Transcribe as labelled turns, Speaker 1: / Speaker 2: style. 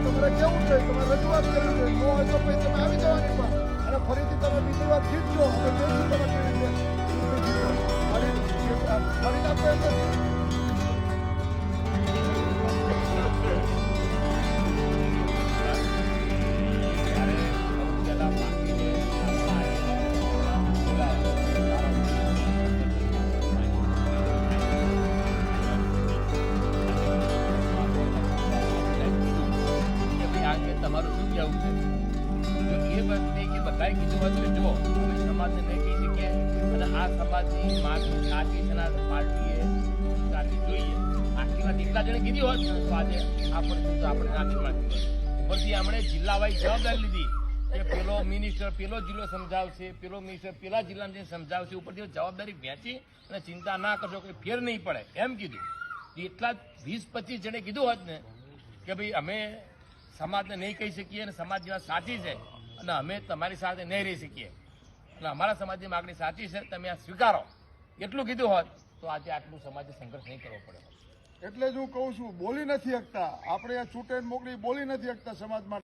Speaker 1: તમારે કેવું છે, તમારે રજૂઆત કરવી છે, ન હોય તો પછી તમે આવી જવાની પણ અને ફરીથી તમે બીજી વાર જીતજો. હવે જોઈશું તમે કેવી રીતે ફરી આપો એમ નથી.
Speaker 2: તમારું શું કહેવું છે? જો એ બધાએ કીધું હોત કે જો અમે સમાજને નહીં કહી શકીએ અને આ સમાજની માગણી સાચી છે, પાર્ટીએ સાચી જોઈએ આટલી વાત એટલા જણે કીધી હોત તો આજે આપણે નાની માંગી હોત. ઉપરથી આપણે જિલ્લા વાઇઝ જવાબદારી લીધી કે પેલો મિનિસ્ટર પેલો જિલ્લો સમજાવશે, પેલો મિનિસ્ટર પેલા જિલ્લાને સમજાવશે. ઉપરથી જવાબદારી વહેંચી અને ચિંતા ના કરશો કે ફેર નહીં પડે એમ કીધું. એટલા 20-25 જણે કીધું હોત ને કે ભાઈ અમે સમાજને નહીં કહી શકીએ અને સમાજની વાત સાચી છે અને અમે તમારી સાથે નહીં રહી શકીએ અને અમારા સમાજની માગણી સાચી છે, તમે આ સ્વીકારો, એટલું કીધું હોત તો આજે આટલું સમાજે સંઘર્ષ નહીં કરવો પડે.
Speaker 1: એટલે જ હું કહું છું, બોલી નથી શકતા આપણે આ ચૂંટણી મોકલી બોલી નથી શકતા સમાજ માટે.